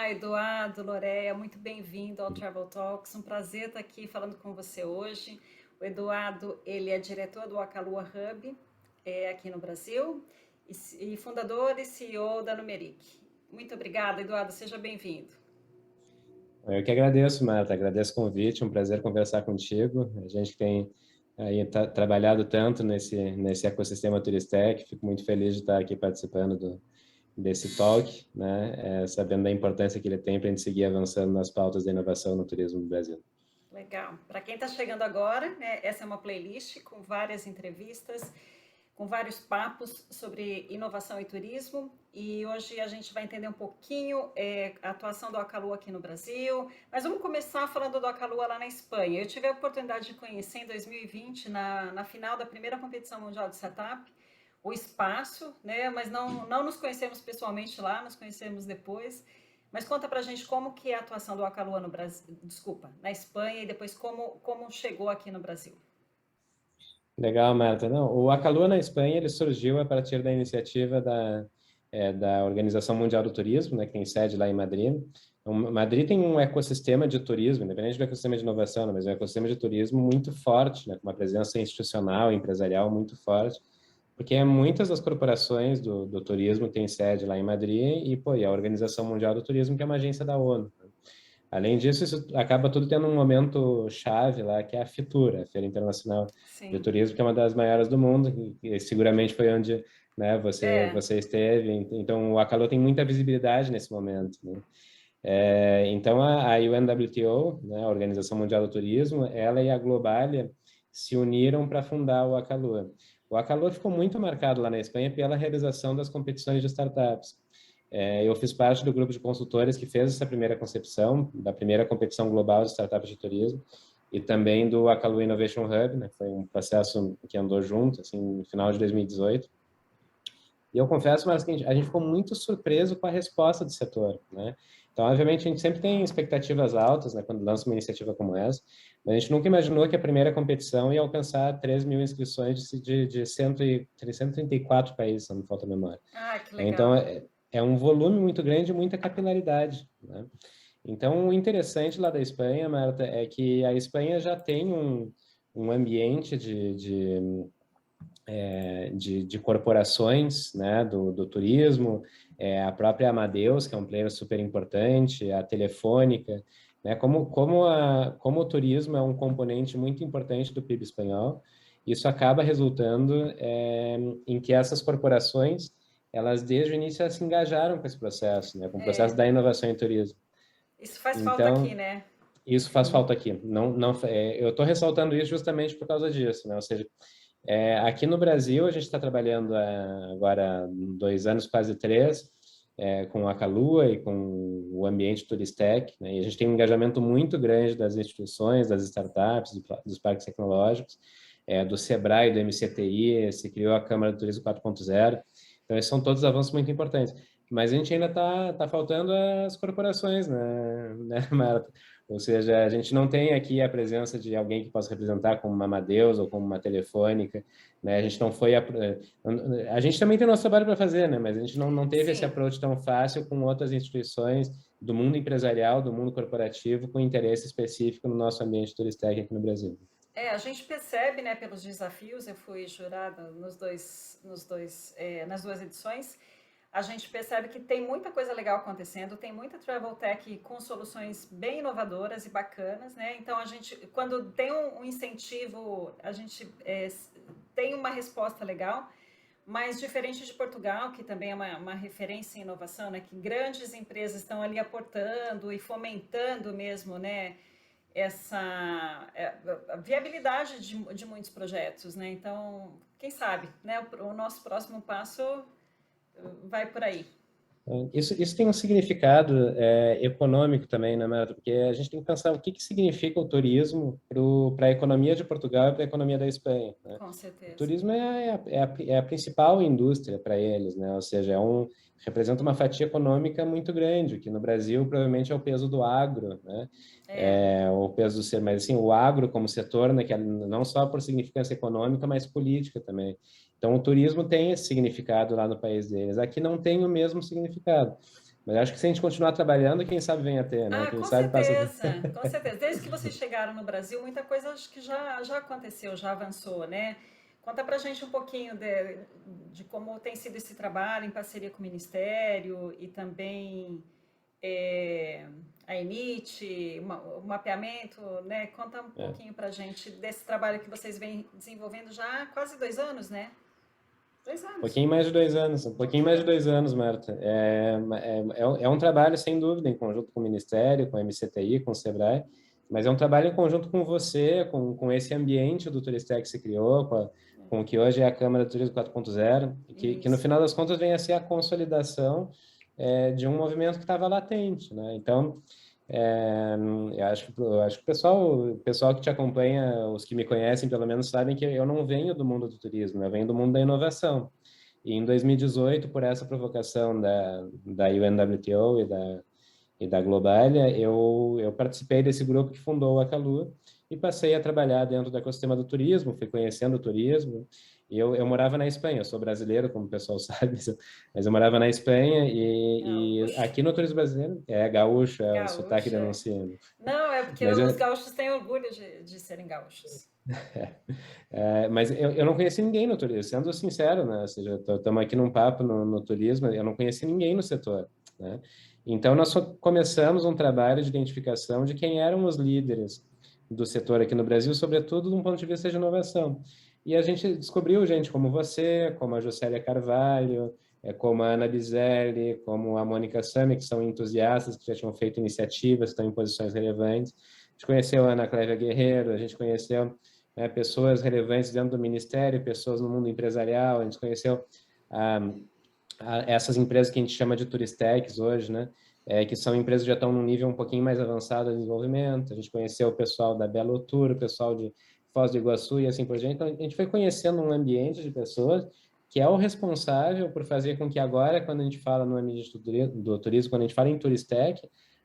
Olá, Eduardo, Loréia, muito bem-vindo ao Travel Talks. Um prazer estar aqui falando com você hoje. O Eduardo, ele é diretor do Akalua Hub, aqui no Brasil, e fundador e CEO da Numeric. Muito obrigada, Eduardo, seja bem-vindo. Eu que agradeço, Marta, agradeço o convite, um prazer conversar contigo. A gente tem aí trabalhado tanto nesse ecossistema Turistec, fico muito feliz de estar aqui participando desse talk, né, sabendo da importância que ele tem para a gente seguir avançando nas pautas da inovação no turismo do Brasil. Legal. Para quem está chegando agora, né, essa é uma playlist com várias entrevistas, com vários papos sobre inovação e turismo. E hoje a gente vai entender um pouquinho a atuação do Acalua aqui no Brasil. Mas vamos começar falando do Acalua lá na Espanha. Eu tive a oportunidade de conhecer em 2020, na final da primeira competição mundial de startup, o espaço, né? Mas não nos conhecemos pessoalmente lá, nos conhecemos depois. Mas conta pra gente como que é a atuação do Acalua no Brasil, desculpa, na Espanha e depois como chegou aqui no Brasil. Legal, Marta. Não, o Acalua na Espanha ele surgiu a partir da iniciativa da Organização Mundial do Turismo, né, que tem sede lá em Madrid. Então, Madrid tem um ecossistema de turismo, independente do ecossistema de inovação, né, mas é um ecossistema de turismo muito forte, né, com uma presença institucional, empresarial muito forte, porque muitas das corporações do turismo têm sede lá em Madrid e, pô, e a Organização Mundial do Turismo, que é uma agência da ONU. Além disso, isso acaba tudo tendo um momento chave lá, que é a FITUR, a Feira Internacional de Sim. Turismo, que é uma das maiores do mundo, e seguramente foi onde, né, É, você esteve. Então, o Acalô tem muita visibilidade nesse momento, né? Então, a UNWTO, né, a Organização Mundial do Turismo, ela e a Globalia se uniram para fundar o Acalô. O Acalô ficou muito marcado lá na Espanha pela realização das competições de startups. Eu fiz parte do grupo de consultores que fez essa primeira concepção, da primeira competição global de startups de turismo, e também do Akalu Innovation Hub, né? Foi um processo que andou junto, assim, no final de 2018. E eu confesso, mas que a gente ficou muito surpreso com a resposta do setor, né? Então, obviamente, a gente sempre tem expectativas altas, né, quando lança uma iniciativa como essa, mas a gente nunca imaginou que a primeira competição ia alcançar 3 mil inscrições de 134 países, se não me falta a memória. ah, que Então, legal. é um volume muito grande e muita capilaridade, né? Então, o interessante lá da Espanha, Marta, é que a Espanha já tem um ambiente de corporações, né, do turismo, a própria Amadeus, que é um player super importante, a Telefônica, né, como o turismo é um componente muito importante do PIB espanhol, isso acaba resultando em que essas corporações, elas desde o início se engajaram com esse processo, né, com o processo É, da inovação em turismo. isso faz falta aqui, Então, né? isso faz falta aqui. Eu estou ressaltando isso justamente por causa disso, né? Ou seja, aqui no Brasil, a gente está trabalhando agora 2 anos, quase 3, com a Calua e com o ambiente Turistec, né? E a gente tem um engajamento muito grande das instituições, das startups, dos parques tecnológicos, do Sebrae, do MCTI, se criou a Câmara do Turismo 4.0. Então, esses são todos avanços muito importantes. Mas a gente ainda tá faltando as corporações, né, Marta? Ou seja, a gente não tem aqui a presença de alguém que possa representar como uma Amadeus ou como uma Telefônica, né? A gente não foi a gente também tem nosso trabalho para fazer, né? Mas a gente não teve esse Sim. approach tão fácil com outras instituições do mundo empresarial, do mundo corporativo, com interesse específico no nosso ambiente turístico aqui no Brasil. É, a gente percebe, né, pelos desafios, eu fui jurada nas duas edições, a gente percebe que tem muita coisa legal acontecendo, tem muita travel tech com soluções bem inovadoras e bacanas, né? Então a gente, quando tem um incentivo, a gente tem uma resposta legal, mas diferente de Portugal, que também é uma referência em inovação, né? Que grandes empresas estão ali aportando e fomentando mesmo, né? A viabilidade de muitos projetos, né? Então, quem sabe, né? O nosso próximo passo vai por aí. Isso tem um significado econômico também, né, Marta? Porque a gente tem que pensar o que significa o turismo para a economia de Portugal e para a economia da Espanha, né? Com O certeza. turismo é a principal indústria para eles, né? Ou seja, representa uma fatia econômica muito grande, que no Brasil provavelmente é o peso do agro, né? É, O peso do ser, mas assim, o agro como setor, né, que não só por significância econômica, mas política também. Então, o turismo tem esse significado lá no país deles. Aqui não tem o mesmo significado. Mas acho que se a gente continuar trabalhando, quem sabe vem a ter, né? Ah, Quem com sabe passa... certeza, com certeza. Desde que vocês chegaram no Brasil, muita coisa acho que já aconteceu, já avançou, né? Conta pra gente um pouquinho de como tem sido esse trabalho em parceria com o Ministério e também é, a ENIT, o mapeamento, né? Conta um É. pouquinho pra gente desse trabalho que vocês vêm desenvolvendo já há quase 2 anos, né? 2 anos. Pouquinho mais de 2 anos, um pouquinho mais de 2 anos, Marta. É um trabalho, sem dúvida, em conjunto com o Ministério, com a MCTI, com o SEBRAE, mas é um trabalho em conjunto com você, com esse ambiente do Turistec que se criou, com o que hoje é a Câmara do Turismo 4.0, que no Isso. final das contas vem a ser a consolidação de um movimento que estava latente, né? Então, eu acho que o pessoal que te acompanha, os que me conhecem pelo menos, sabem que eu não venho do mundo do turismo, eu venho do mundo da inovação. E em 2018, por essa provocação da UNWTO e da Globalia, eu participei desse grupo que fundou o Acalu e passei a trabalhar dentro do ecossistema do turismo, fui conhecendo o turismo. E eu morava na Espanha, eu sou brasileiro, como o pessoal sabe, mas eu morava na Espanha e Gaúcho. aqui no turismo brasileiro, é gaúcho, é o sotaque Gaúcho, é. denuncia. Não, é porque Mas os eu, gaúchos têm orgulho de serem gaúchos. mas eu não conheci ninguém no turismo, sendo sincero, né? Ou seja, estamos aqui num papo no turismo, eu não conheci ninguém no setor, né? Então, nós só começamos um trabalho de identificação de quem eram os líderes do setor aqui no Brasil, sobretudo de um ponto de vista de inovação. E a gente descobriu gente como você, como a Jocélia Carvalho, como a Ana Bizelli, como a Mônica Sami, que são entusiastas, que já tinham feito iniciativas, estão em posições relevantes. A gente conheceu a Ana Clévia Guerreiro, a gente conheceu, né, pessoas relevantes dentro do Ministério, pessoas no mundo empresarial, a gente conheceu ah, essas empresas que a gente chama de Turistecs hoje, né? Que são empresas que já estão num nível um pouquinho mais avançado de desenvolvimento. A gente conheceu o pessoal da Belo Tour, o pessoal de Foz do Iguaçu e assim por diante. Então, a gente foi conhecendo um ambiente de pessoas que é o responsável por fazer com que agora, quando a gente fala no ambiente do turismo, quando a gente fala em Turistec,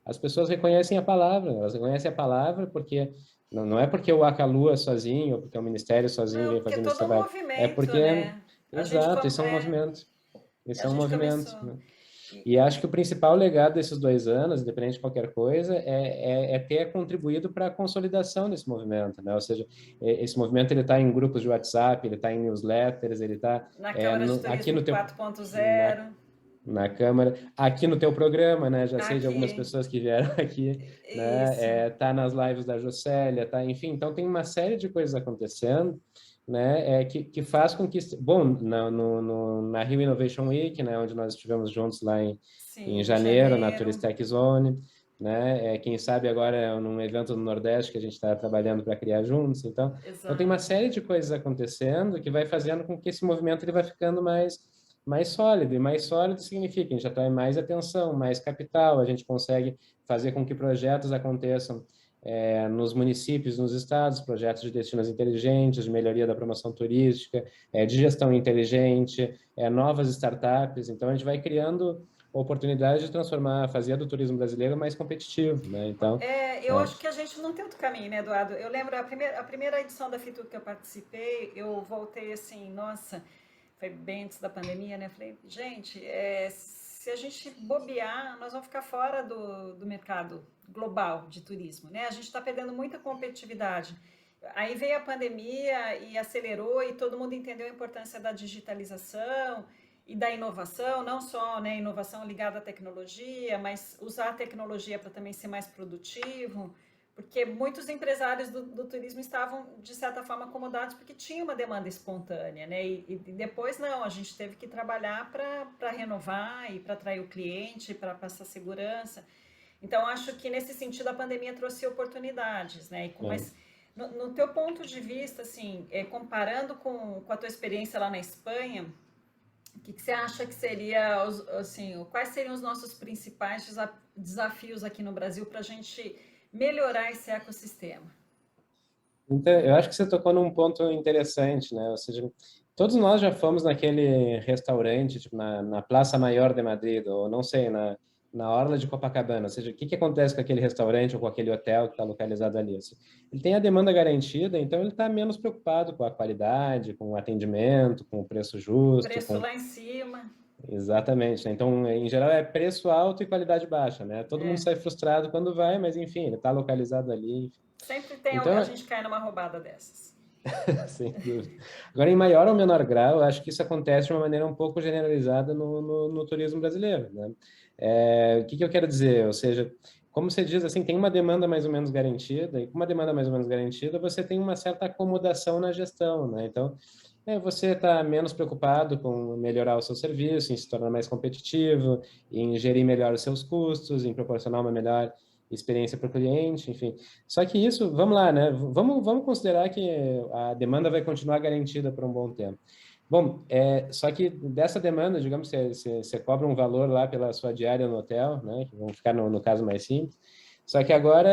as pessoas reconhecem a palavra. Elas reconhecem a palavra porque não é porque o Acalua sozinho, ou porque o Ministério sozinho Não, vem porque é fazendo esse todo um trabalho. É movimento, porque, né? A gente, exato, isso é um é, movimento. a Esse é um gente movimento, começou. né? E, E acho que o principal legado desses 2 anos, independente de qualquer coisa, é ter contribuído para a consolidação desse movimento, né? Ou seja, esse movimento ele está em grupos de WhatsApp, ele está em newsletters, ele está na Câmara de aqui Turismo no teu 4.0, na Câmara, aqui no teu programa, né? Já sei de algumas aqui, pessoas que vieram aqui, isso. né? Tá nas lives da Jocélia, tá, enfim, então tem uma série de coisas acontecendo, né? Que faz com que, bom, na Rio Innovation Week, né? Onde nós estivemos juntos lá em Sim, em janeiro, na janeiro. Turistec Zone, né? Quem sabe agora num evento no Nordeste que a gente está trabalhando para criar juntos, então tem uma Exato. série de coisas acontecendo que vai fazendo com que esse movimento ele vai ficando mais sólido, e mais sólido significa que a gente atrai mais atenção, mais capital, a gente consegue fazer com que projetos aconteçam nos municípios, nos estados, projetos de destinos inteligentes, de melhoria da promoção turística, de gestão inteligente, novas startups, então a gente vai criando oportunidade de transformar, fazer do turismo brasileiro mais competitivo, né? Então, Eu acho que a gente não tem outro caminho, né, Eduardo? Eu lembro a primeira edição da Fitur que eu participei, eu voltei assim, nossa, foi bem antes da pandemia, né? Falei, gente, se a gente bobear, nós vamos ficar fora do mercado global de turismo, né? A gente está perdendo muita competitividade. Aí veio a pandemia e acelerou e todo mundo entendeu a importância da digitalização e da inovação, não só, né, inovação ligada à tecnologia, mas usar a tecnologia para também ser mais produtivo, porque muitos empresários do turismo estavam, de certa forma, acomodados porque tinha uma demanda espontânea, né? E depois, não, a gente teve que trabalhar para renovar e para atrair o cliente, para passar segurança. Então, acho que nesse sentido a pandemia trouxe oportunidades, né? Mas no teu ponto de vista, assim, comparando com a tua experiência lá na Espanha, o que você acha que seria, assim, quais seriam os nossos principais desafios aqui no Brasil para a gente melhorar esse ecossistema? então, eu acho que você tocou num ponto interessante, né? Ou seja, todos nós já fomos naquele restaurante, tipo, na Praça Maior de Madrid, ou não sei, na Orla de Copacabana. Ou seja, o que acontece com aquele restaurante ou com aquele hotel que está localizado ali? Assim, ele tem a demanda garantida, então ele está menos preocupado com a qualidade, com o atendimento, com o preço justo, Preço lá em cima. Exatamente, né? Então, em geral, é preço alto e qualidade baixa, né? Todo mundo É. sai frustrado quando vai, mas enfim, ele está localizado ali. Sempre tem, a Então, gente cai numa roubada dessas. sem dúvida. Agora, em maior ou menor grau, eu acho que isso acontece de uma maneira um pouco generalizada no turismo brasileiro, né? O que que eu quero dizer? Ou seja, como você diz, assim, tem uma demanda mais ou menos garantida, e com uma demanda mais ou menos garantida, você tem uma certa acomodação na gestão, né? Então, você está menos preocupado com melhorar o seu serviço, em se tornar mais competitivo, em gerir melhor os seus custos, em proporcionar uma melhor experiência para o cliente, enfim. Só que isso, vamos lá, né? Vamos considerar que a demanda vai continuar garantida por um bom tempo. Bom, só que dessa demanda, digamos, você cobra um valor lá pela sua diária no hotel, né? Que vamos ficar no caso mais simples. Só que agora,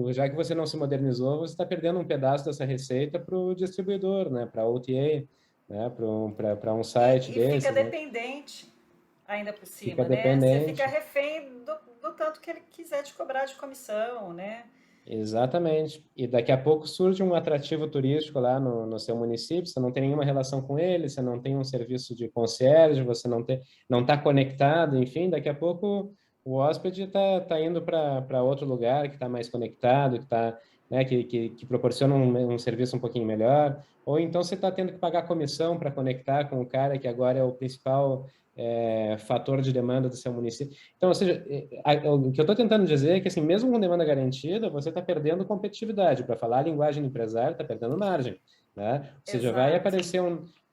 já que você não se modernizou, você está perdendo um pedaço dessa receita para o distribuidor, né? Para a OTA, né? Para um site E fica desses, né? dependente ainda por Fica cima, né? Você fica dependente. refém do tanto que ele quiser te cobrar de comissão, né? Exatamente. E daqui a pouco surge um atrativo turístico lá no seu município, você não tem nenhuma relação com ele, você não tem um serviço de concierge, você não está conectado, enfim, daqui a pouco o hóspede está indo para outro lugar que está mais conectado, que tá, né, que proporciona um serviço um pouquinho melhor, ou então você está tendo que pagar comissão para conectar com o cara que agora é o principal fator de demanda do seu município. Então, ou seja, o que eu estou tentando dizer é que, assim, mesmo com demanda garantida, você está perdendo competitividade. Para falar a linguagem do empresário, está perdendo margem, né? Ou seja, Exato.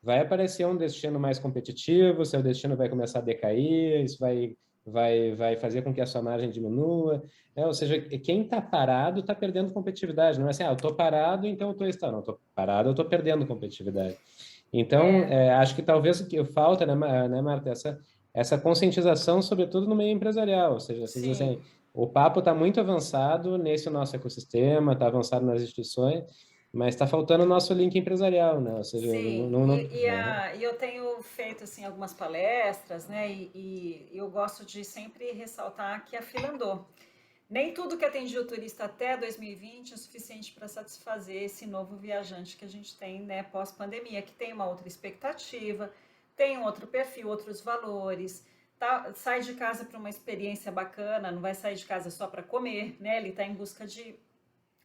vai aparecer um destino mais competitivo, seu destino vai começar a decair, isso vai fazer com que a sua margem diminua. Né? Ou seja, quem está parado está perdendo competitividade. Não é assim, eu estou parado, então eu estou estável. Não, estou parado, eu estou perdendo competitividade. Então, É, acho que talvez o que falta, né, Marta, essa conscientização, sobretudo no meio empresarial. Ou seja, você diz sim, assim, o papo está muito avançado nesse nosso ecossistema, está avançado nas instituições, mas está faltando o nosso link empresarial, né? Ou seja, sim. né? E eu tenho feito assim algumas palestras, né? E eu gosto de sempre ressaltar que a fila andou. Nem tudo que atendia o turista até 2020 é suficiente para satisfazer esse novo viajante que a gente tem, né, pós-pandemia, que tem uma outra expectativa, tem um outro perfil, outros valores, tá, sai de casa para uma experiência bacana, não vai sair de casa só para comer, né? Ele está em busca de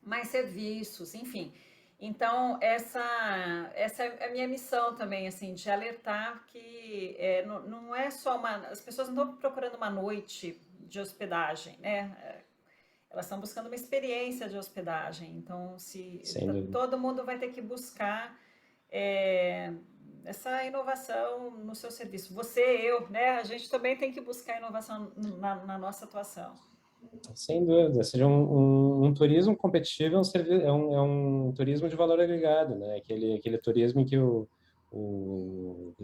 mais serviços, enfim. Então, essa é a minha missão também, assim, de alertar que não é só uma. As pessoas não estão procurando uma noite de hospedagem, né? Elas estão buscando uma experiência de hospedagem. Então, se Sem dúvida. todo mundo vai ter que buscar é, essa inovação no seu serviço. Você, eu, né? A gente também tem que buscar inovação na nossa atuação. Sem dúvida. Ou seja, um turismo competitivo é um turismo de valor agregado, né? Aquele turismo em que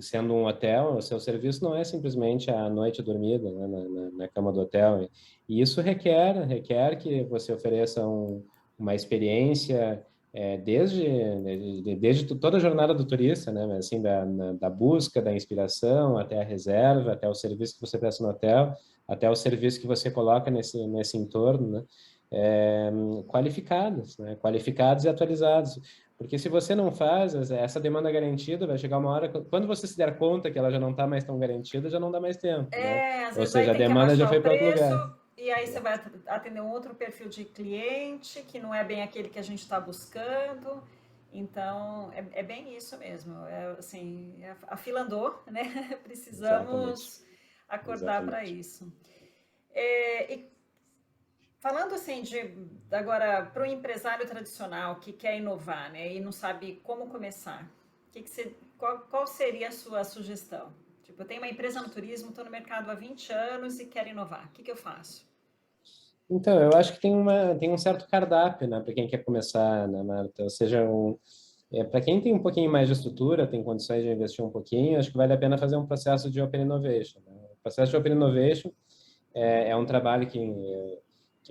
sendo um hotel, o seu serviço não é simplesmente a noite dormida, né, na cama do hotel. E isso requer que você ofereça uma experiência desde toda a jornada do turista, né? Assim, da busca, da inspiração, até a reserva, até o serviço que você presta no hotel, até o serviço que você coloca nesse entorno, né? Qualificados, né? Qualificados e atualizados. Porque se você não faz essa demanda garantida, vai chegar uma hora, quando você se der conta que ela já não está mais tão garantida, já não dá mais tempo, né? É, às Ou vezes aí seja, a tem que demanda já abaixar foi o para outro preço lugar. e aí você vai atender um outro perfil de cliente que não é bem aquele que a gente está buscando. Então, é bem isso mesmo. É, assim, a fila andou, né? Exatamente, Precisamos acordar para exatamente. isso. E falando assim agora para o empresário tradicional que quer inovar, né, e não sabe como começar, qual seria a sua sugestão? Tipo, eu tenho uma empresa no turismo, estou no mercado há 20 anos e quero inovar. O que eu faço? Então, eu acho que tem um certo cardápio, né, para quem quer começar, né, Marta? Ou seja, para quem tem um pouquinho mais de estrutura, tem condições de investir um pouquinho, acho que vale a pena fazer um processo de Open Innovation, né? O processo de Open Innovation é um trabalho que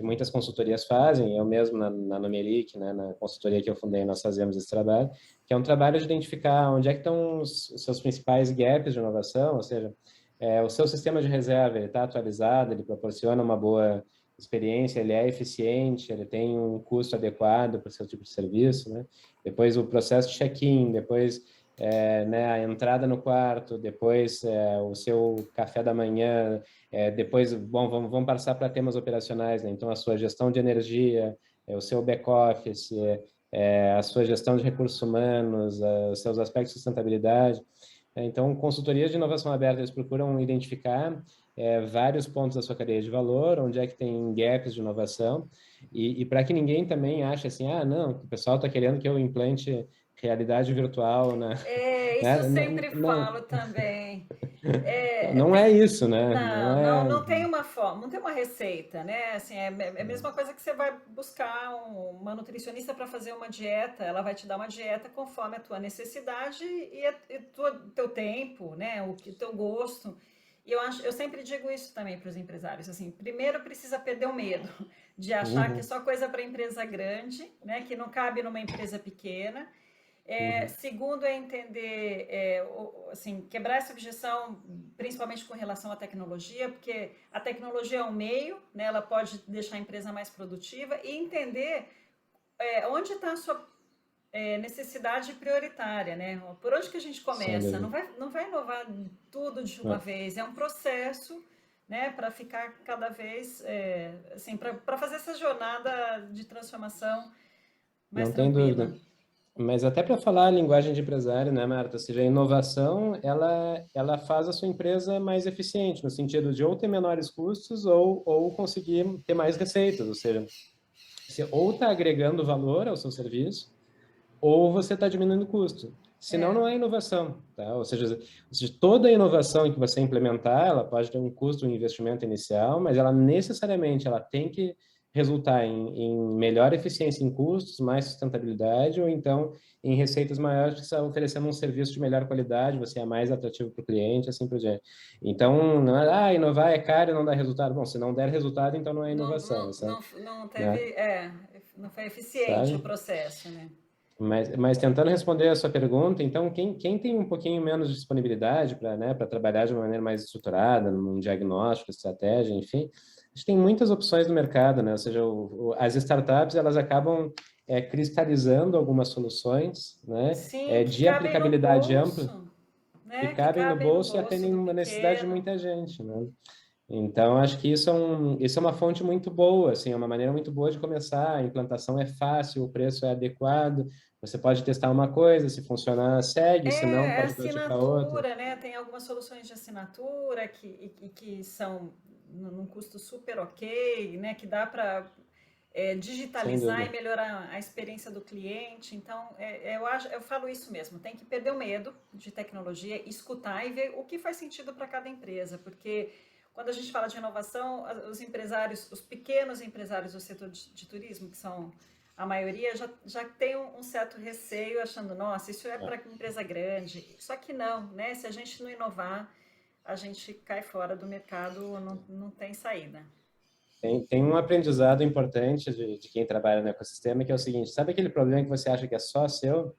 muitas consultorias fazem, eu mesmo na Numeric, né, na consultoria que eu fundei, nós fazemos esse trabalho, que é um trabalho de identificar onde é que estão os seus principais gaps de inovação, ou seja, o seu sistema de reserva, ele está atualizado, ele proporciona uma boa experiência, ele é eficiente, ele tem um custo adequado para o seu tipo de serviço, né? Depois o processo de check-in, depois né, a entrada no quarto, depois o seu café da manhã, depois, bom, vamos passar para temas operacionais, né? Então, a sua gestão de energia, o seu back-office, a sua gestão de recursos humanos, os seus aspectos de sustentabilidade. Então, consultorias de inovação aberta, eles procuram identificar vários pontos da sua cadeia de valor, onde é que tem gaps de inovação, e para que ninguém também ache assim, ah, não, o pessoal está querendo que eu implante realidade virtual, né? Isso eu Não, sempre não, falo também. não é isso, né? Não Não, é. não tem uma forma, não tem uma receita, né? Assim, é a mesma coisa que você vai buscar uma nutricionista para fazer uma dieta, ela vai te dar uma dieta conforme a tua necessidade e teu tempo, né? Teu gosto. E eu sempre digo isso também para os empresários, assim, primeiro precisa perder o medo de achar que é Uhum, só coisa para empresa grande, né? Que não cabe numa empresa pequena. uhum, Segundo é entender, assim, quebrar essa objeção, principalmente com relação à tecnologia, porque a tecnologia é um meio, né, ela pode deixar a empresa mais produtiva e entender onde está a sua necessidade prioritária, né? Por onde que a gente sem começa? dúvida. Não vai inovar tudo de uma Não, vez, é um processo, né, para ficar cada vez, assim, para fazer essa jornada de transformação mais não tem tranquila. dúvida. Mas até para falar a linguagem de empresário, né, Marta? Ou seja, a inovação, ela faz a sua empresa mais eficiente, no sentido de ou ter menores custos ou conseguir ter mais receitas. Ou seja, você ou está agregando valor ao seu serviço, ou você está diminuindo o custo. Senão, É. não é inovação, tá? Ou seja, toda inovação que você implementar, ela pode ter um custo, um investimento inicial, mas ela necessariamente ela tem que resultar em melhor eficiência em custos, mais sustentabilidade, ou então em receitas maiores, que você está oferecendo um serviço de melhor qualidade, você é mais atrativo para o cliente, assim por diante. Então, não é, inovar é caro e não dá resultado. Bom, se não der resultado, então não é inovação, sabe? Não Né? teve, não foi eficiente o Sabe? processo, né? Mas tentando responder a sua pergunta, então, quem tem um pouquinho menos de disponibilidade para, né, para trabalhar de uma maneira mais estruturada, num diagnóstico, estratégia, enfim, a gente tem muitas opções no mercado, né? Ou seja, as startups, elas acabam cristalizando algumas soluções, né, Sim, que de cabem no aplicabilidade ampla, bolso, que né? Que cabem no cabem no bolso e bolso atendem do uma necessidade de pequeno. muita gente, né? Então, acho que isso é uma fonte muito boa, assim, é uma maneira muito boa de começar. A implantação é fácil, o preço é adequado. Você pode testar uma coisa, se funcionar, segue, se não, É pode partir para outra. assinatura, né? Tem algumas soluções de assinatura que são num custo super ok, né? Que dá para Sem digitalizar e dúvida. melhorar a experiência do cliente. Então, eu falo isso mesmo, tem que perder o medo de tecnologia, escutar e ver o que faz sentido para cada empresa, porque quando a gente fala de inovação, os empresários, os pequenos empresários do setor de turismo, que são a maioria, já tem um certo receio, achando, nossa, isso é para empresa grande. Só que não, né? Se a gente não inovar, a gente cai fora do mercado, não tem saída. Tem um aprendizado importante de quem trabalha no ecossistema, que é o seguinte: sabe aquele problema que você acha que é só seu?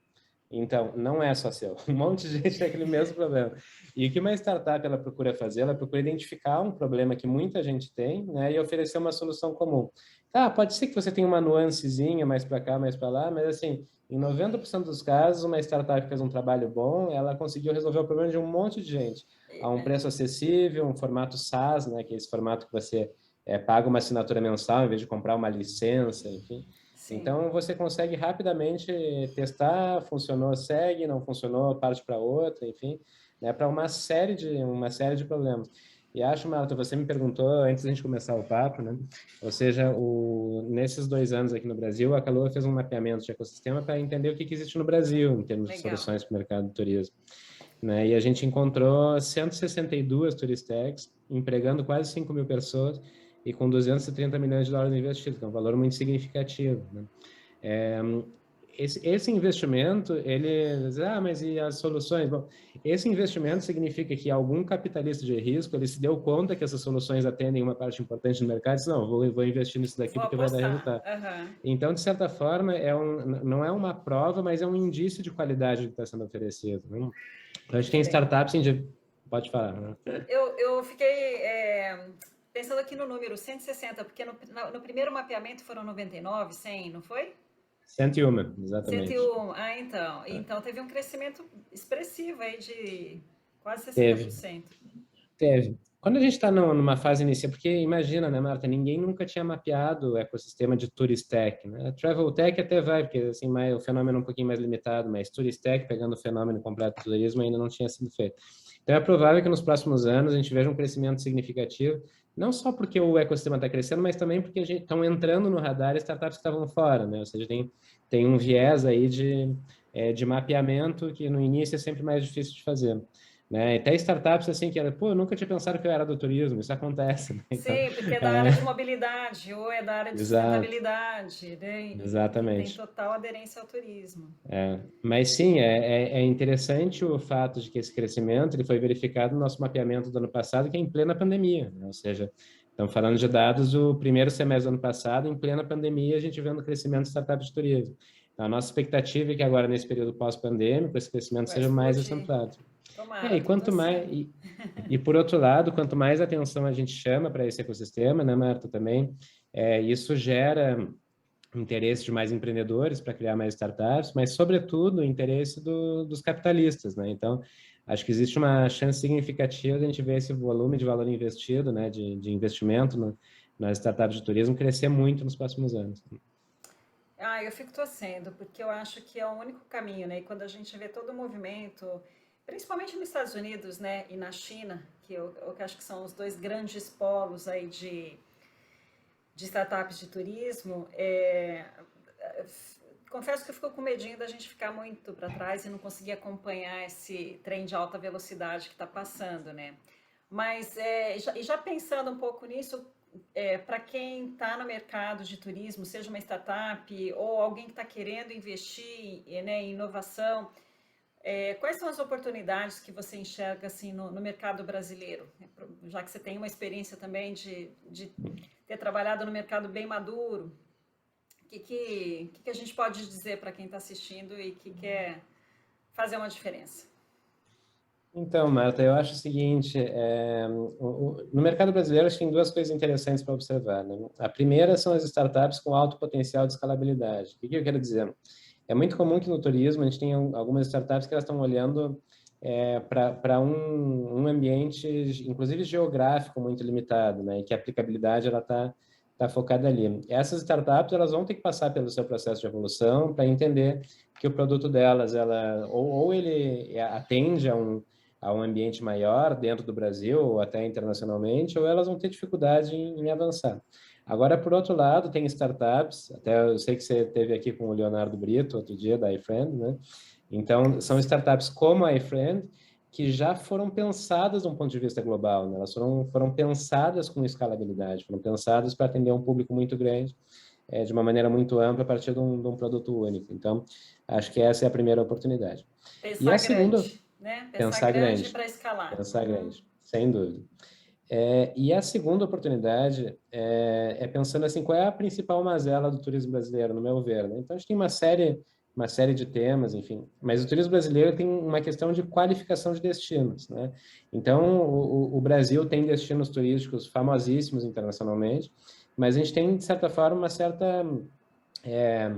Então, não é só seu. Um monte de gente tem aquele mesmo problema. E o que uma startup ela procura fazer? Ela procura identificar um problema que muita gente tem, né, e oferecer uma solução comum. Tá, pode ser que você tenha uma nuancezinha mais para cá, mais para lá, mas assim, em 90% dos casos, uma startup que fez um trabalho bom, ela conseguiu resolver o problema de um monte de gente. A um preço acessível, um formato SaaS, né, que é esse formato que você paga uma assinatura mensal em vez de comprar uma licença, enfim. Sim. Então, você consegue rapidamente testar, funcionou, segue, não funcionou, parte para outra, enfim, né, para uma série de problemas. E acho, Marta, você me perguntou antes da gente começar o papo, né? Ou seja, nesses 2 anos aqui no Brasil, a Calua fez um mapeamento de ecossistema para entender o que existe no Brasil em termos de Legal. soluções para o mercado do turismo, né? E a gente encontrou 162 Turistecs, empregando quase 5 mil pessoas e com 230 milhões de dólares investidos, que é um valor muito significativo, né? É, esse investimento, ele diz, mas e as soluções? Bom, esse investimento significa que algum capitalista de risco, ele se deu conta que essas soluções atendem uma parte importante do mercado e disse, não, vou investir nisso daqui Vou porque vai dar apostar. resultado. Aham. Então, de certa forma, não é uma prova, mas é um indício de qualidade que está sendo oferecido, né? Então, a gente Muito tem bem. startups, pode falar, né? Eu fiquei pensando aqui no número 160, porque no primeiro mapeamento foram 99, 100, não foi? 101, exatamente. 101. Ah, então. Então teve um crescimento expressivo aí de quase Teve. 60%. Teve. Quando a gente está numa fase inicial, porque imagina, né, Marta, ninguém nunca tinha mapeado o ecossistema de Touristech, né? Travel Tech até vai, porque assim, o fenômeno é um pouquinho mais limitado, mas Touristech, pegando o fenômeno completo do turismo, ainda não tinha sido feito. Então é provável que nos próximos anos a gente veja um crescimento significativo, não só porque o ecossistema está crescendo, mas também porque estão entrando no radar startups que estavam fora, né? Ou seja, tem um viés aí de mapeamento que no início é sempre mais difícil de fazer. Né? Até startups assim que era, pô, eu nunca tinha pensado que eu era do turismo, isso acontece, né? Então, Sim, porque é da área de mobilidade ou é da área de exato, sustentabilidade, né? E que tem exatamente. total aderência ao turismo. Mas sim, é interessante o fato de que esse crescimento ele foi verificado no nosso mapeamento do ano passado, que é em plena pandemia, né? Ou seja, estamos falando de dados do primeiro semestre do ano passado, em plena pandemia, a gente vendo o crescimento de startups de turismo. Então, a nossa expectativa é que agora, nesse período pós-pandêmico, esse crescimento Vai seja mais explodir. acentuado. Tomara, E estou quanto mais, torcendo. e por outro lado, quanto mais atenção a gente chama para esse ecossistema, né, Marta, também, isso gera interesse de mais empreendedores para criar mais startups, mas, sobretudo, o interesse dos capitalistas, né? Então, acho que existe uma chance significativa de a gente ver esse volume de valor investido, né, de investimento nas startups de turismo crescer muito nos próximos anos. Ah, eu fico torcendo, porque eu acho que é o único caminho, né? E quando a gente vê todo o movimento, principalmente nos Estados Unidos, né, e na China, eu que acho que são os dois grandes polos aí de startups de turismo, confesso que eu fico com medinho da gente ficar muito para trás e não conseguir acompanhar esse trem de alta velocidade que está passando, né? Mas já pensando um pouco nisso, para quem está no mercado de turismo, seja uma startup ou alguém que está querendo investir, né, em inovação, quais são as oportunidades que você enxerga assim no mercado brasileiro? Já que você tem uma experiência também de ter trabalhado no mercado bem maduro, que a gente pode dizer para quem está assistindo e que quer fazer uma diferença? Então, Marta, eu acho o seguinte, no mercado brasileiro acho que tem duas coisas interessantes para observar, né? A primeira são as startups com alto potencial de escalabilidade. O que eu quero dizer? É muito comum que no turismo a gente tenha algumas startups que elas estão olhando para um ambiente, inclusive geográfico, muito limitado, né? E que a aplicabilidade ela tá focada ali. Essas startups elas vão ter que passar pelo seu processo de evolução para entender que o produto delas ou ele atende a um ambiente maior dentro do Brasil ou até internacionalmente, ou elas vão ter dificuldade em avançar. Agora, por outro lado, tem startups, até eu sei que você teve aqui com o Leonardo Brito outro dia, da iFriend, né? Então, são startups como a iFriend, que já foram pensadas de um ponto de vista global, né? Elas foram pensadas com escalabilidade, foram pensadas para atender um público muito grande, de uma maneira muito ampla, a partir de um produto único. Então, acho que essa é a primeira oportunidade. E a Pensar segunda, grande, né? Pensar pensar grande grande, para escalar. pensar Uhum. grande, sem dúvida. E a segunda oportunidade é pensando assim, qual é a principal mazela do turismo brasileiro, no meu ver, né? Então, a gente tem uma série de temas, enfim, mas o turismo brasileiro tem uma questão de qualificação de destinos, né? Então, o Brasil tem destinos turísticos famosíssimos internacionalmente, mas a gente tem, de certa forma, uma certa é,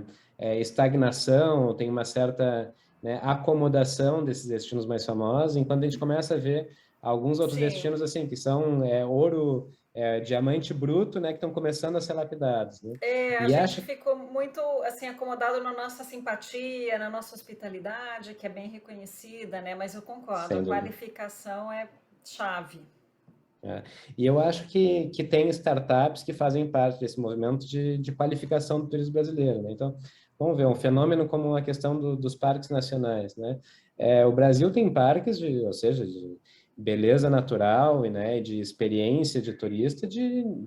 estagnação, tem uma certa, né, acomodação desses destinos mais famosos, enquanto a gente começa a ver alguns outros Sim. destinos assim que são ouro, diamante bruto, né, que estão começando a ser lapidados, né? A E gente acho, ficou muito assim acomodado na nossa simpatia, na nossa hospitalidade, que é bem reconhecida, né? Mas eu concordo, a sem dúvida. qualificação é chave. É. E eu acho que tem startups que fazem parte desse movimento de qualificação do turismo brasileiro, né? Então, vamos ver, um fenômeno como a questão dos parques nacionais, né? O Brasil tem parques ou seja, de beleza natural e, né, de experiência de turista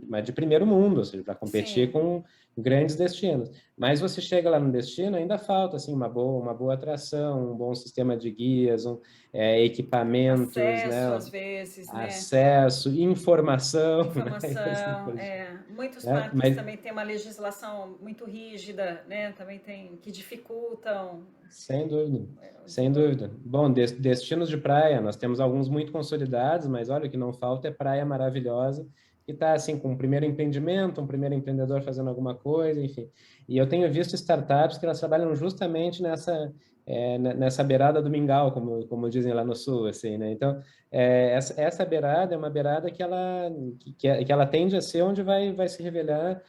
mas de primeiro mundo, ou seja, para competir Sim, com grandes destinos. Mas você chega lá no destino, ainda falta assim uma boa atração, um bom sistema de guias, equipamentos, acesso né? às vezes, né? Acesso, informação, né? E assim Informação, por diante, muitos né? parques Mas também têm uma legislação muito rígida, né? Também tem que dificultam sem dúvida, o sem desenvolvimento. dúvida. Bom, destinos de praia, nós temos alguns muito consolidados, mas olha, o que não falta é praia maravilhosa que está assim com um primeiro empreendimento, um primeiro empreendedor fazendo alguma coisa, enfim. E eu tenho visto startups que elas trabalham justamente nessa beirada do mingau, como dizem lá no sul, assim, né? Então, essa beirada é uma beirada que ela tende a ser onde vai se revelar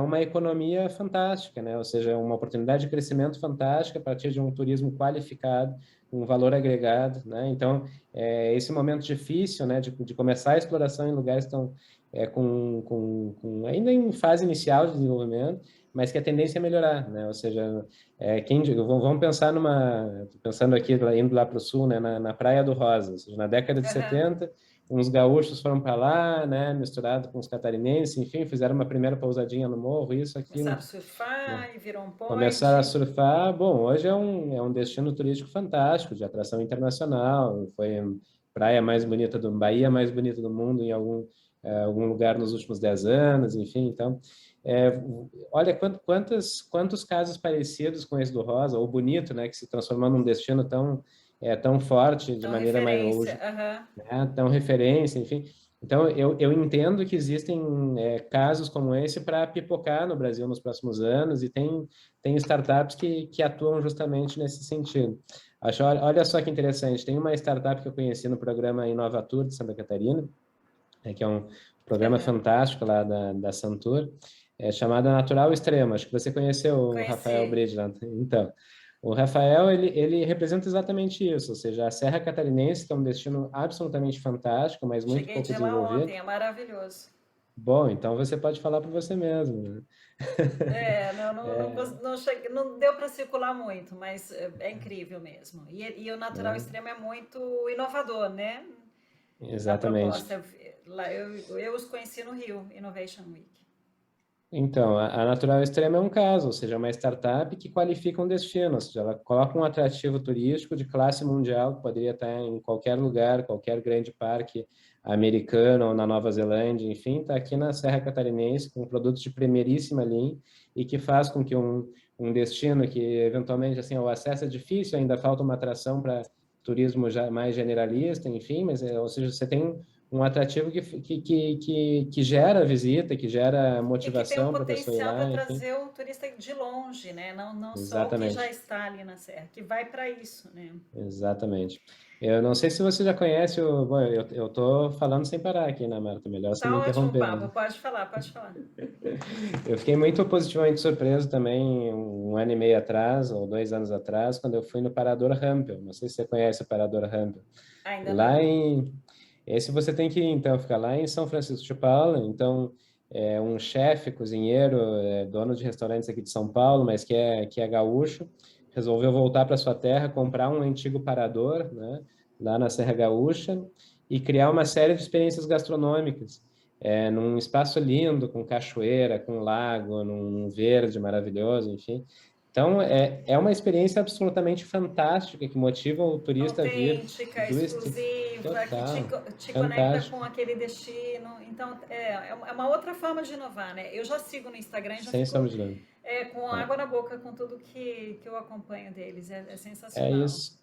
uma economia fantástica, né? Ou seja, uma oportunidade de crescimento fantástica a partir de um turismo qualificado, um valor agregado, né? Então, esse momento difícil, né, de começar a exploração em lugares tão ainda em fase inicial de desenvolvimento, mas que a tendência é melhorar, né? Ou seja, vamos pensar pensando aqui, indo lá para o sul, né, na Praia do Rosa, ou seja, na década de Aham. 70, uns gaúchos foram para lá, né, misturado com os catarinenses, enfim, fizeram uma primeira pousadinha no morro, isso, aquilo, Começaram a né? surfar e virou um Começaram a point. surfar. Bom, hoje é um destino turístico fantástico, de atração internacional. Foi a praia mais bonita Bahia mais bonita do mundo em algum lugar nos últimos 10 anos, enfim. Então, é, olha quantos casos parecidos com esse do Rosa, ou Bonito, né, que se transformou num destino tão forte de Então, maneira mais referência. hoje, Aham. né, tão referência, enfim. Então, eu entendo que existem casos como esse para pipocar no Brasil nos próximos anos e tem startups que atuam justamente nesse sentido. Olha só que interessante, tem uma startup que eu conheci no programa Inovatur de Santa Catarina, que é um programa Aham. fantástico lá da Santur, chamada Natural Extremo. Acho que você conheceu o Rafael Conheci. Bride lá. Então, o Rafael, ele representa exatamente isso, ou seja, a Serra Catarinense, que é um destino absolutamente fantástico, mas muito Cheguei pouco de lá desenvolvido. ontem, é maravilhoso. Bom, então você pode falar por você mesmo, né? Não cheguei, não deu para circular muito, mas é incrível mesmo. E o natural Né? extremo é muito inovador, né? Na Exatamente. proposta. Eu os conheci no Rio Innovation Week. Então, a Natural Extrema é um caso, ou seja, é uma startup que qualifica um destino, ou seja, ela coloca um atrativo turístico de classe mundial, que poderia estar em qualquer lugar, qualquer grande parque americano ou na Nova Zelândia, enfim, está aqui na Serra Catarinense com produtos de primeiríssima linha e que faz com que um destino que, eventualmente, assim, o acesso é difícil, ainda falta uma atração para turismo já mais generalista, enfim, mas, ou seja, você tem um atrativo que gera visita, que gera E que tem um motivação para a pessoa ir potencial para lá, enfim. trazer o turista de longe, né? Não só o que já Exatamente, está ali na serra, que vai para isso, né? exatamente. Eu não sei se você já conhece o... Bom, eu tô falando sem parar aqui, né, Marta? Melhor você me Tá ótimo o interromper, papo, né? pode falar, pode falar. Eu fiquei muito positivamente surpreso também um ano e meio atrás, ou 2 anos atrás, quando eu fui no Parador Rampel. Não sei se você conhece o Parador Rampel. Ainda Lá não. em Esse você tem que, então, ficar lá em São Francisco de Paula. Então, um chefe, cozinheiro, dono de restaurantes aqui de São Paulo, mas que é gaúcho, resolveu voltar para sua terra, comprar um antigo parador, né, lá na Serra Gaúcha, e criar uma série de experiências gastronômicas, num espaço lindo, com cachoeira, com lago, num verde maravilhoso, enfim. Então, é uma experiência absolutamente fantástica que motiva o turista a vir Autêntica, do estilo. exclusiva, que Total, te conecta com fantástico, aquele destino. Então, é uma outra forma de inovar, né? Eu já sigo no Instagram e já sem fico sombra de dúvida. com água na boca com tudo que eu acompanho deles. É É sensacional. isso.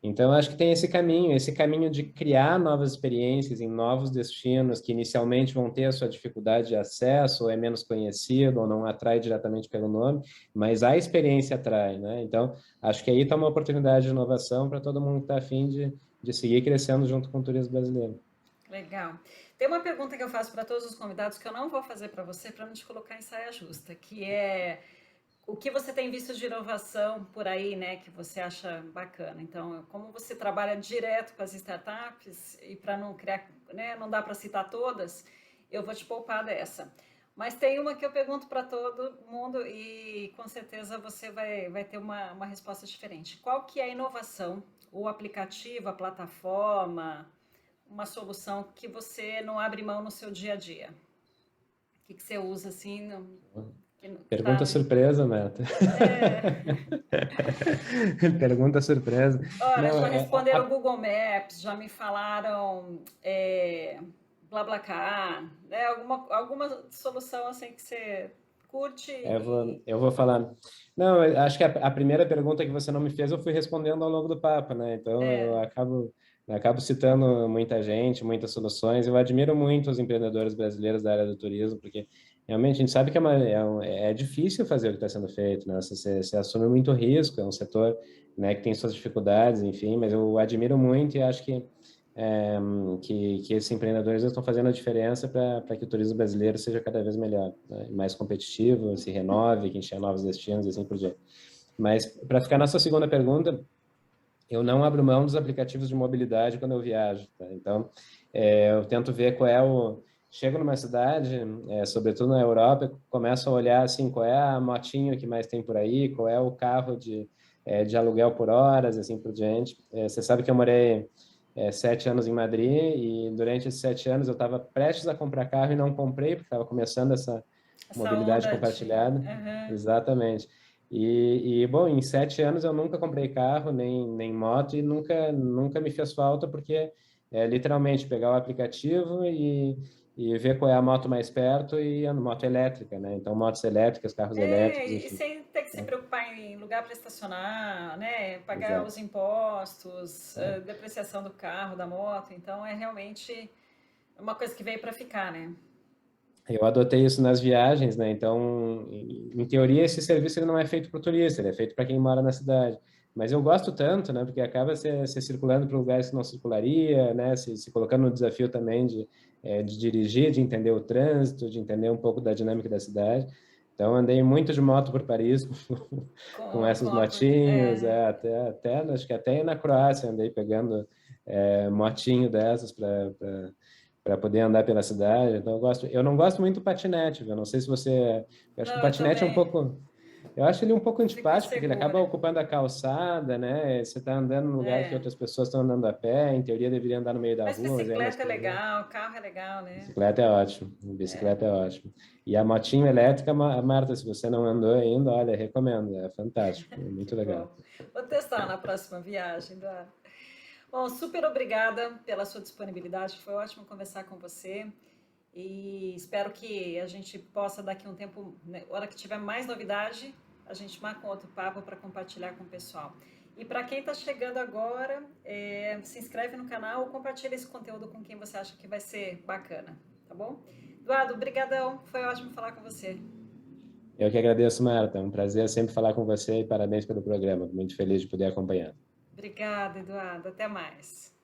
Então, acho que tem esse caminho de criar novas experiências em novos destinos que inicialmente vão ter a sua dificuldade de acesso, ou é menos conhecido, ou não atrai diretamente pelo nome, mas a experiência atrai, né? Então, acho que aí está uma oportunidade de inovação para todo mundo que está afim de seguir crescendo junto com o turismo brasileiro. Legal. Tem uma pergunta que eu faço para todos os convidados que eu não vou fazer para você para não te colocar em saia justa, que é o que você tem visto de inovação por aí, né, que você acha bacana? Então, como você trabalha direto com as startups e para não criar, né, não dá para citar todas, eu vou te poupar dessa. Mas tem uma que eu pergunto para todo mundo e com certeza você vai ter uma resposta diferente. Qual que é a inovação, o aplicativo, a plataforma, uma solução que você não abre mão no seu dia a dia? O que você usa assim, que tá Pergunta surpresa, Meta. é, Pergunta surpresa. olha, Não, já responderam o Google Maps, já me falaram BlaBlaCar, né? Alguma solução assim que você curte Eu e vou, eu vou falar. Não, eu acho que a primeira pergunta que você não me fez, eu fui respondendo ao longo do papo, né? Então, eu é, acabo acabo citando muita gente, muitas soluções. Eu admiro muito os empreendedores brasileiros da área do turismo, porque realmente a gente sabe que é difícil fazer o que está sendo feito, né? Você assume muito risco, é um setor, né, que tem suas dificuldades, enfim, mas eu admiro muito e acho é, que esses empreendedores estão fazendo a diferença para que o turismo brasileiro seja cada vez melhor, né? Mais competitivo, se renove, que enxerga novos destinos e assim por diante. Mas para ficar na sua segunda pergunta, eu não abro mão dos aplicativos de mobilidade quando eu viajo, tá? Então, eu tento ver qual é o... Chego numa cidade, sobretudo na Europa, começo a olhar assim, qual é a motinho que mais tem por aí, qual é o carro de aluguel por horas, assim por diante. Você sabe que eu morei 7 anos em Madrid e durante esses 7 anos eu estava prestes a comprar carro e não comprei porque estava começando essa Essa mobilidade onda de. compartilhada. Aham. Exatamente. Bom, em 7 anos eu nunca comprei carro, nem moto, e nunca me fez falta, porque é literalmente pegar o aplicativo e ver qual é a moto mais perto e a moto elétrica, né? Então, motos elétricas, carros elétricos, E enfim. sem ter que se Né? preocupar em lugar para estacionar, né? Pagar os Exato. impostos, É. depreciação do carro, da moto. Então é realmente uma coisa que veio para ficar, né? Eu adotei isso nas viagens, né? Então, em teoria, esse serviço ele não é feito para o turista, ele é feito para quem mora na cidade. Mas eu gosto tanto, né? Porque acaba se circulando para lugares que não circularia, né? Se colocando no desafio também de dirigir, de entender o trânsito, de entender um pouco da dinâmica da cidade. Então, andei muito de moto por Paris com Com essas motinhos, é, acho que até na Croácia andei pegando motinho dessas para poder andar pela cidade. Então eu não gosto muito do patinete, viu? Eu não sei se você, eu acho que o não, eu patinete é um também pouco, eu acho ele um pouco fico antipático porque ele acaba insegura. ocupando a calçada, né? Você está andando num lugar que É. outras pessoas estão andando a pé, em teoria deveria andar no meio da Mas rua, mas é mais bicicleta é perigoso. legal, carro é legal, né? Bicicleta é ótimo, É, bicicleta é ótimo. E a motinho elétrica, Marta, se você não andou ainda, olha, recomendo, é fantástico, é muito que legal. bom. Vou testar na próxima viagem, Eduardo. Bom, super obrigada pela sua disponibilidade. Foi ótimo conversar com você. E espero que a gente possa, daqui a um tempo, né, hora que tiver mais novidade, a gente marca um outro papo para compartilhar com o pessoal. E para quem está chegando agora, se inscreve no canal ou compartilha esse conteúdo com quem você acha que vai ser bacana, tá bom? Eduardo, brigadão. Foi ótimo falar com você. Eu que agradeço, Marta, é um prazer sempre falar com você e parabéns pelo programa, muito feliz de poder acompanhar. Obrigada, Eduardo. Até mais.